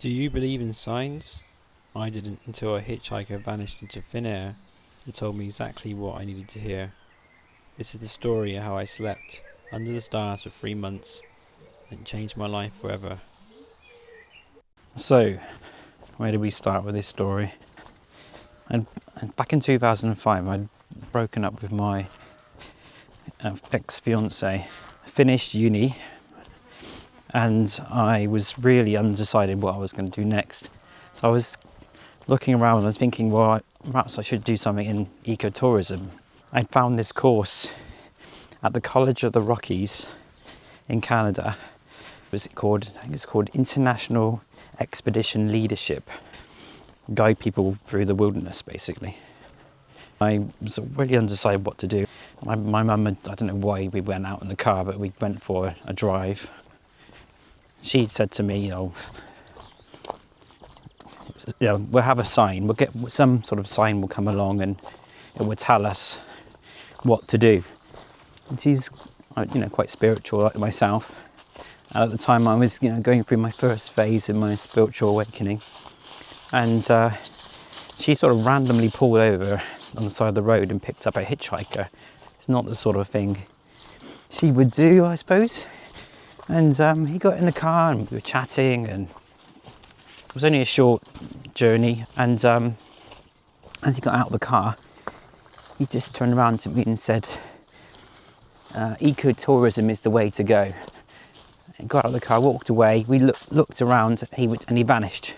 Do you believe in signs? I didn't until a hitchhiker vanished into thin air and told me exactly what I needed to hear. This is the story of how I slept under the stars for 3 months and changed my life forever. So, where do we start with this story? And back in 2005, I'd broken up with my ex-fiance, finished uni, and I was really undecided what I was going to do next. So I was looking around and I was thinking, well, perhaps I should do something in ecotourism. I found this course at the College of the Rockies in Canada. I think it's called International Expedition Leadership. Guide people through the wilderness, basically. I was really undecided what to do. My mum, I don't know why we went out in the car, but we went for a drive. She said to me, we'll have a sign. We'll get some sort of sign will come along and it will tell us what to do. And she's, quite spiritual like myself. And at the time, I was, going through my first phase in my spiritual awakening, and she sort of randomly pulled over on the side of the road and picked up a hitchhiker. It's not the sort of thing she would do, I suppose. And he got in the car and we were chatting, and it was only a short journey. And as he got out of the car, he just turned around to me and said, "Ecotourism is the way to go." He got out of the car, walked away. We looked around, and he vanished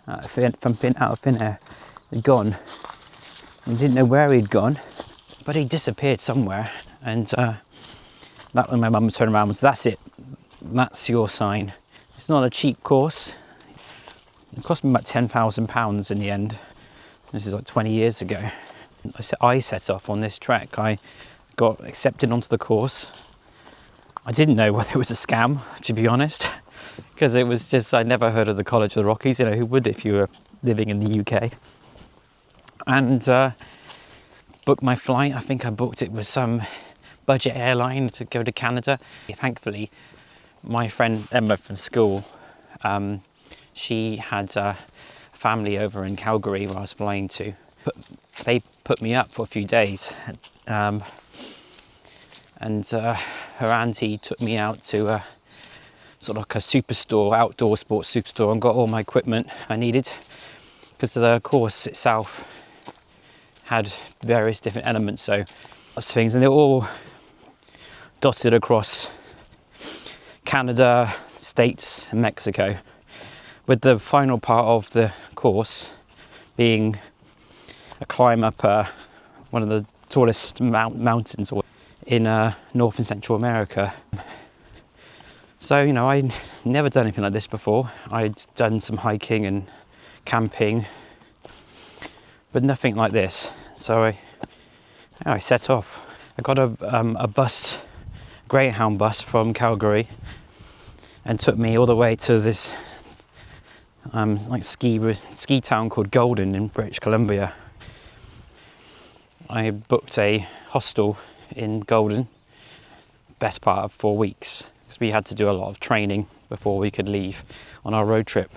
out of thin air. He'd gone. We didn't know where he'd gone, but he disappeared somewhere. And that when my mum turned around was, "That's it. That's your sign." It's not a cheap course. It cost me about £10,000 in the end. This is like 20 years ago. I set off on this trek. I got accepted onto the course. I didn't know whether it was a scam, to be honest, because it was just, I'd never heard of the College of the Rockies. Who would if you were living in the UK? And booked my flight. I think I booked it with some budget airline to go to Canada. Thankfully, my friend Emma from school, she had a family over in Calgary where I was flying to. They put me up for a few days. And her auntie took me out to a sort of like a superstore, outdoor sports superstore, and got all my equipment I needed, because the course itself had various different elements, so lots of things, and they're all dotted across Canada, States and Mexico, with the final part of the course being a climb up one of the tallest mountains in North and Central America. So, I'd never done anything like this before. I'd done some hiking and camping, but nothing like this. So I set off. I got a bus, Greyhound bus from Calgary, and took me all the way to this ski town called Golden in British Columbia. I booked a hostel in Golden, best part of 4 weeks, because we had to do a lot of training before we could leave on our road trip.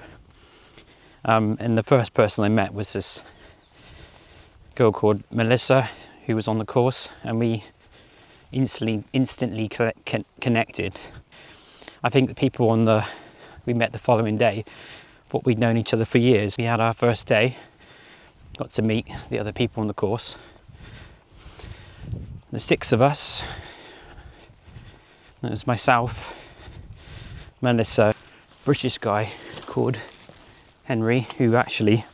And the first person I met was this girl called Melissa, who was on the course, and we instantly connected. I think the people we met the following day thought we'd known each other for years. We had our first day, got to meet the other people on the course. The 6 of us. It was myself, Melissa, British guy called Henry, who actually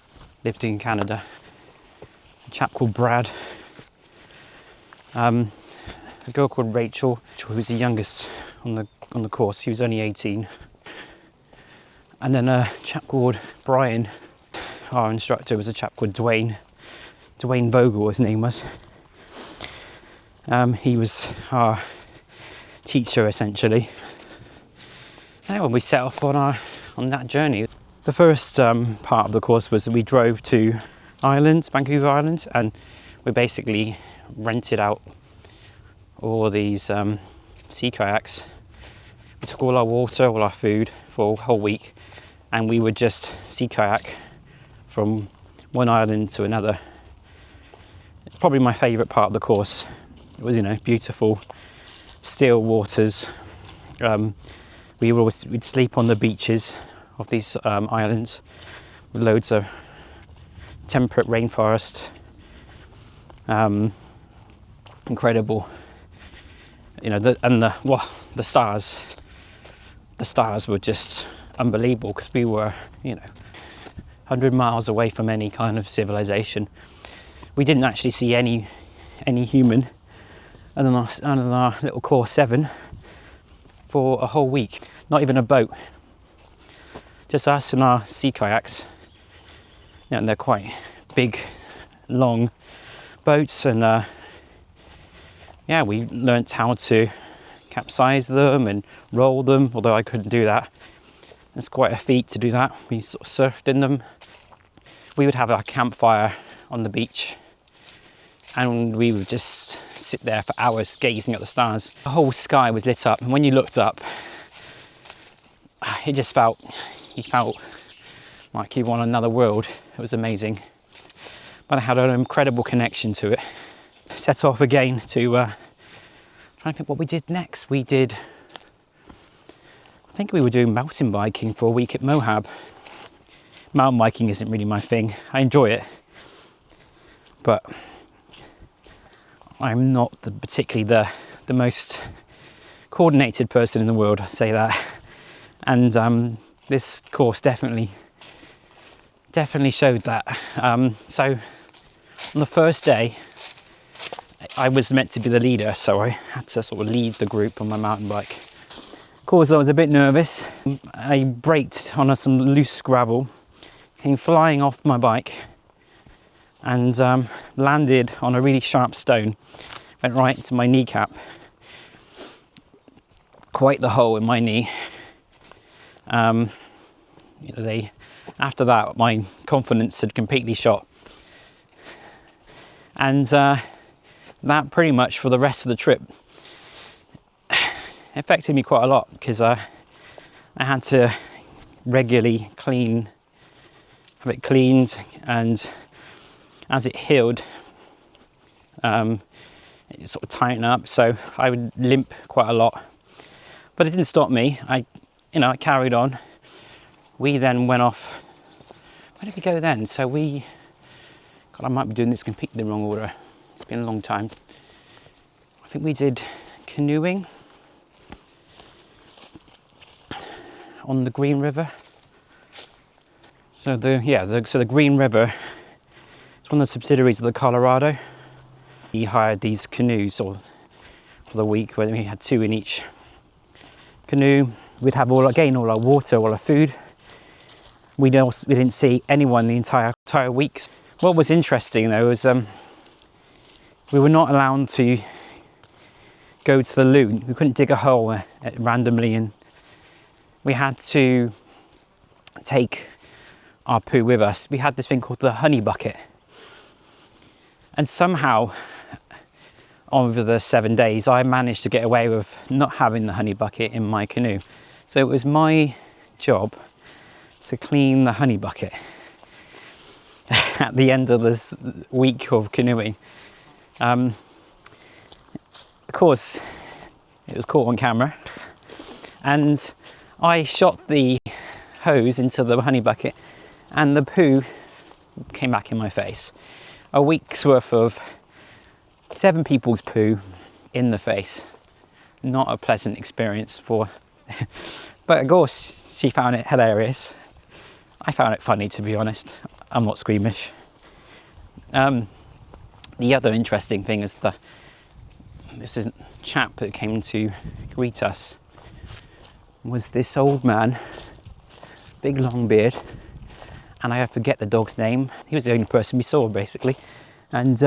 lived in Canada, a chap called Brad, a girl called Rachel, who was the youngest on the course. He was only 18, and then a chap called Brian. Our instructor was a chap called Dwayne Vogel, his name was. He was our teacher, essentially. And when we set off on that journey, the first part of the course was that we drove to Vancouver Island, and we basically rented out all these sea kayaks. We took all our water, all our food for a whole week, and we would just sea kayak from one island to another. It's probably my favourite part of the course. It was, beautiful, still waters. We'd sleep on the beaches of these islands with loads of temperate rainforest. Incredible. The stars. The stars were just unbelievable because we were, 100 miles away from any kind of civilization. We didn't actually see any human other than our little Core 7 for a whole week. Not even a boat. Just us and our sea kayaks. And they're quite big, long boats, and we learnt how to capsize them and roll them, although I couldn't do that. It's quite a feat to do that. We sort of surfed in them. We would have our campfire on the beach, and we would just sit there for hours gazing at the stars. The whole sky was lit up, and when you looked up, you felt like you were on another world. It was amazing. But I had an incredible connection to it. Set off again to trying to think what we did next. I think we were doing mountain biking for a week at Moab. Mountain biking isn't really my thing. I enjoy it, but I'm not particularly the most coordinated person in the world, I'd say that. And this course definitely showed that. So on the first day, I was meant to be the leader, so I had to sort of lead the group on my mountain bike. Of course, I was a bit nervous. I braked on some loose gravel, came flying off my bike, and landed on a really sharp stone. Went right into my kneecap. Quite the hole in my knee. After that, my confidence had completely shot. And that pretty much for the rest of the trip affected me quite a lot, because I had to regularly have it cleaned, and as it healed, it sort of tightened up, so I would limp quite a lot. But it didn't stop me. I carried on. We then went off. Where did we go then? So I might be doing this completely in the wrong order. It's been a long time. I think we did canoeing on the Green River. So the Green River, it's one of the subsidiaries of the Colorado. We hired these canoes for the week, where we had 2 in each canoe. We'd have all our water, all our food. We didn't see anyone the entire week. What was interesting though was we were not allowed to go to the loo. We couldn't dig a hole randomly, and we had to take our poo with us. We had this thing called the honey bucket, and somehow over the 7 days I managed to get away with not having the honey bucket in my canoe. So it was my job to clean the honey bucket at the end of this week of canoeing. Of course, it was caught on camera, and I shot the hose into the honey bucket, and the poo came back in my face. A week's worth of 7 people's poo in the face. Not a pleasant experience but of course she found it hilarious. I found it funny, to be honest. I'm not squeamish. The other interesting thing is this chap that came to greet us was this old man, big long beard, and I forget the dog's name. He was the only person we saw, basically. And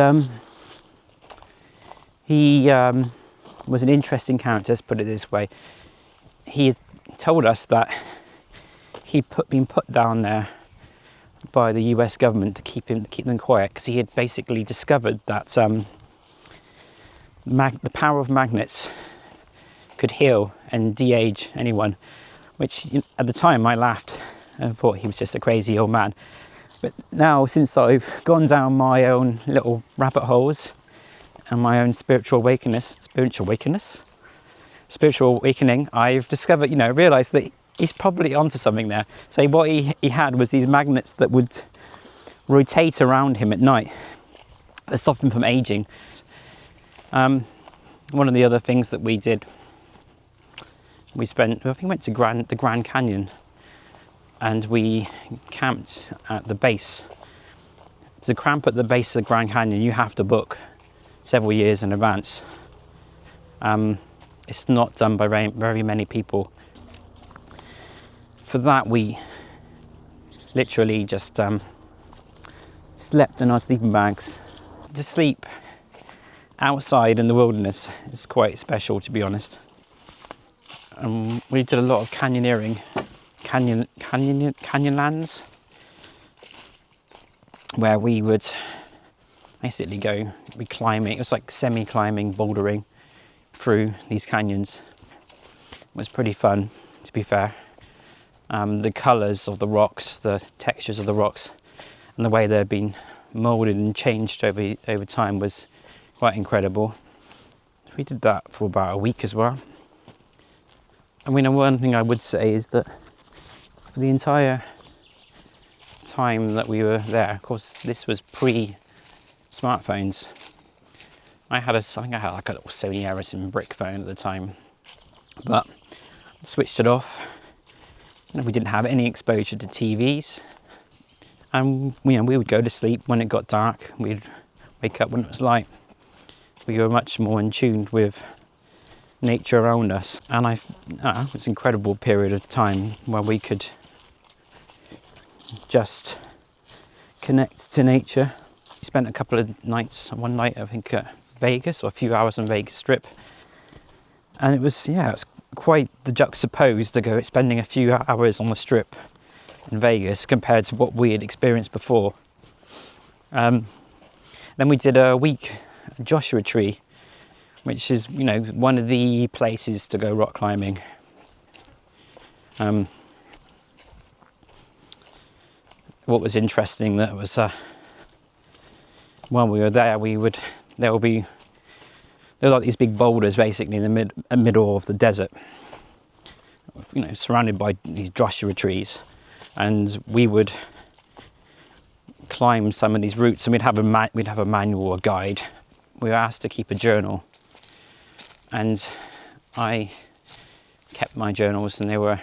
he was an interesting character, let's put it this way. He had told us that he'd been put down there by the US government to keep them quiet, because he had basically discovered that the power of magnets could heal and de-age anyone, which at the time I laughed. and thought he was just a crazy old man. But now, since I've gone down my own little rabbit holes and my own spiritual awakening, I've discovered, realised that he's probably onto something there. So what he had was these magnets that would rotate around him at night that stop him from aging. One of the other things that we did, we went to the Grand Canyon, and we camped at the base. To camp at the base of the Grand Canyon, you have to book several years in advance. It's not done by very many people. For that, we literally just slept in our sleeping bags. To sleep outside in the wilderness is quite special, to be honest. We did a lot of canyoneering, canyonlands, where we would basically be climbing. It was like semi-climbing, bouldering through these canyons. It was pretty fun, to be fair. The colours of the rocks, the textures of the rocks, and the way they've been moulded and changed over time was quite incredible. We did that for about a week as well. I mean, one thing I would say is that for the entire time that we were there, of course, this was pre-smartphones. I think I had like a little Sony Ericsson brick phone at the time, but I switched it off. We didn't have any exposure to TVs, and we would go to sleep when it got dark. We'd wake up when it was light. We were much more in tune with nature around us, and it was an incredible period of time where we could just connect to nature. We spent a couple of nights, one night I think at Vegas, or a few hours on Vegas Strip, and it was quite the juxtapose to go spending a few hours on the Strip in Vegas compared to what we had experienced before. Then we did a week at Joshua Tree, which is one of the places to go rock climbing. What was interesting, that was while we were there, there were like these big boulders basically in the middle of the desert, surrounded by these Joshua trees, and we would climb some of these routes, and we'd have a manual or guide. We were asked to keep a journal, and I kept my journals, and they were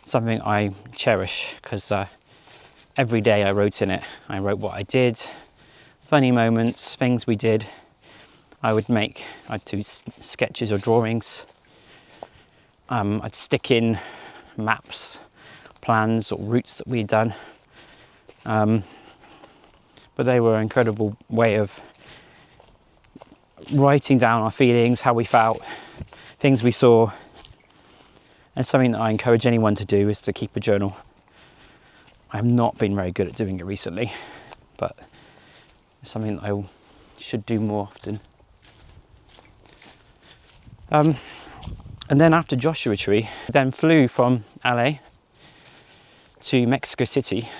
something I cherish, because every day I wrote in it. I wrote what I did, funny moments, things we did. I'd do sketches or drawings. I'd stick in maps, plans or routes that we'd done. But they were an incredible way of writing down our feelings, how we felt, things we saw. And something that I encourage anyone to do is to keep a journal. I have not been very good at doing it recently, but it's something that I should do more often. And then after Joshua Tree, then flew from LA to Mexico City.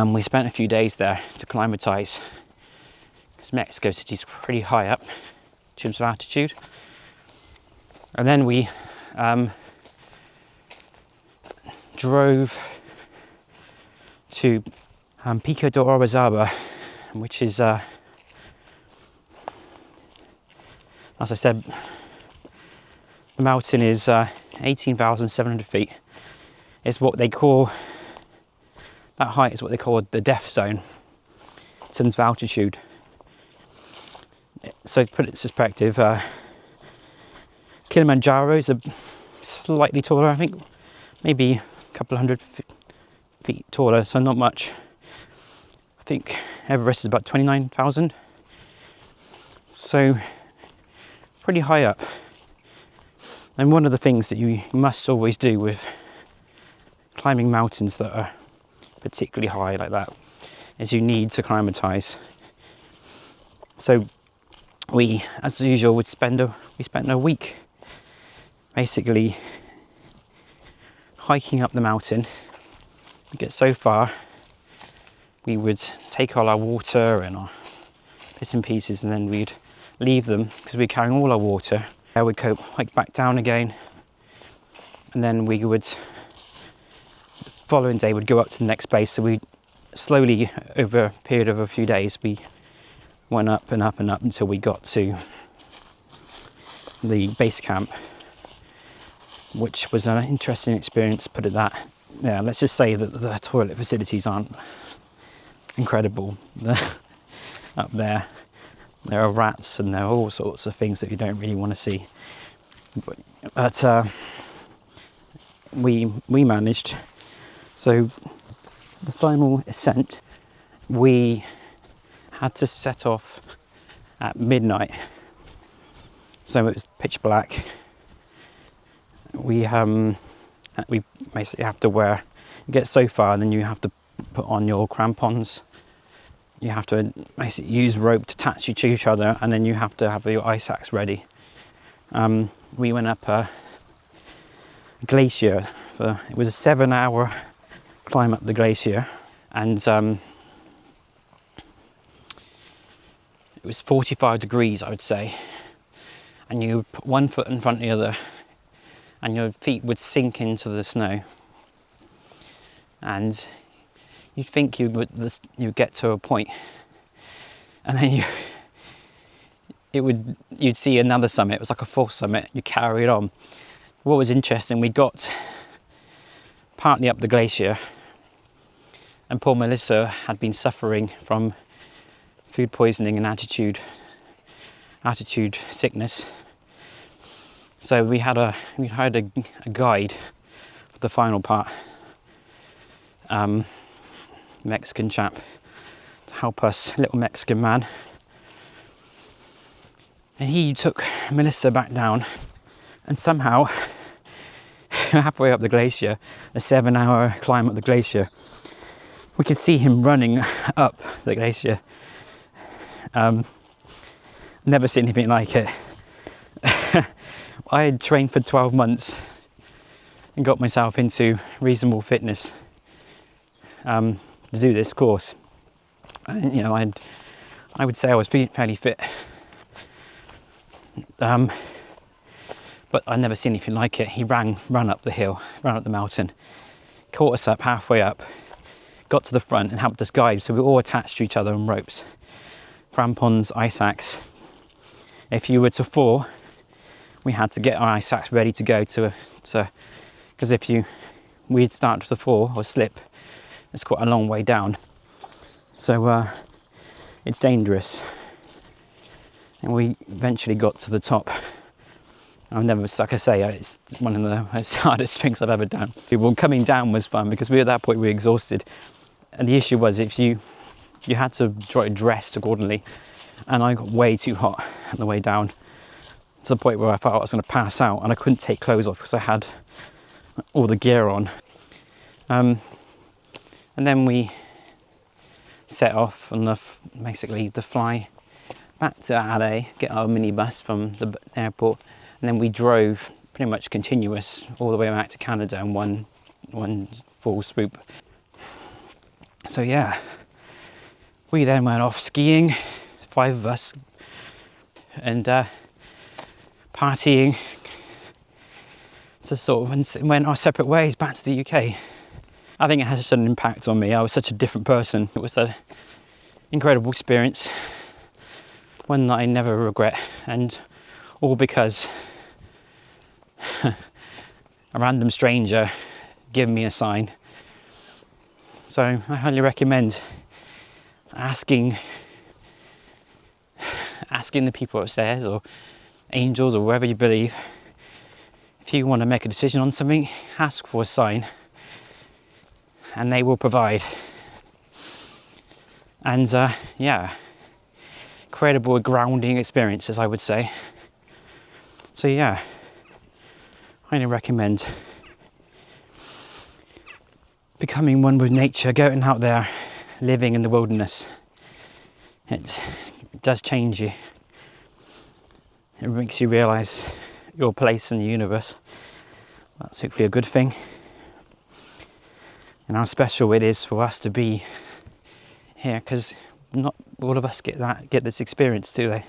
We spent a few days there to acclimatise, because Mexico City's pretty high up in terms of altitude. And then we drove to Pico de Orizaba, which is, as I said, the mountain is 18,700 feet. It's what they call, that height is what they call the death zone in terms of altitude. So to put it in perspective, Kilimanjaro is slightly taller, I think, maybe a couple hundred feet taller, so not much. I think Everest is about 29,000, so pretty high up. And one of the things that you must always do with climbing mountains that are particularly high like that is you need to acclimatise. So we, as usual, we spent a week basically hiking up the mountain. We get so far, we would take all our water and our bits and pieces, and then we'd leave them because we're carrying all our water. We'd hike back down again, and then we would, the following day, would go up to the next base. So we slowly, over a period of a few days, we went up and up and up until we got to the base camp, which was an interesting experience, put it that. Yeah, let's just say that the toilet facilities aren't incredible. Up there are rats and there are all sorts of things that you don't really want to see. But we managed. So the final ascent, we had to set off at midnight. So it was pitch black. We basically have to you get so far, and then you have to put on your crampons. You have to basically use rope to attach you to each other, and then you have to have your ice axe ready. We went up a glacier. It was a 7-hour climb up the glacier, and it was 45 degrees, I would say. And you put one foot in front of the other, and your feet would sink into the snow. And you'd think you'd get to a point, and then you'd see another summit. It was like a full summit. You carry it on. What was interesting, we got partly up the glacier, and poor Melissa had been suffering from food poisoning and altitude sickness. So we had a guide for the final part. Mexican chap to help us, little Mexican man, and he took Melissa back down, and somehow halfway up the glacier, a 7-hour climb up the glacier, we could see him running up the glacier. Never seen anything like it. I had trained for 12 months and got myself into reasonable fitness to do this course. And, I would say I was fairly fit, but I'd never seen anything like it. He ran up the hill, ran up the mountain, caught us up halfway up, got to the front and helped us guide. So we were all attached to each other on ropes, crampons, ice axe. If you were to fall, we had to get our ice axe ready to go because we'd start to fall or slip, it's quite a long way down. So it's dangerous. And we eventually got to the top. Like I say, it's one of the most hardest things I've ever done. Well, coming down was fun because at that point we were exhausted. And the issue was you had to try to dress accordingly. And I got way too hot on the way down, to the point where I thought I was going to pass out, and I couldn't take clothes off because I had all the gear on. And then we set off on basically the fly back to LA, get our minibus from the airport, and then we drove pretty much continuous all the way back to Canada in one full swoop. So yeah, we then went off skiing, 5 of us, and partying and went our separate ways back to the UK. I think it has such an impact on me. I was such a different person. It was an incredible experience, one that I never regret, and all because a random stranger gave me a sign. So I highly recommend asking the people upstairs or angels or wherever you believe. If you want to make a decision on something, ask for a sign and they will provide. And incredible grounding experiences, I would say. So yeah, highly recommend becoming one with nature, going out there, living in the wilderness. It does change you. It makes you realise your place in the universe. That's hopefully a good thing. and how special it is for us to be here, because not all of us get this experience, do they?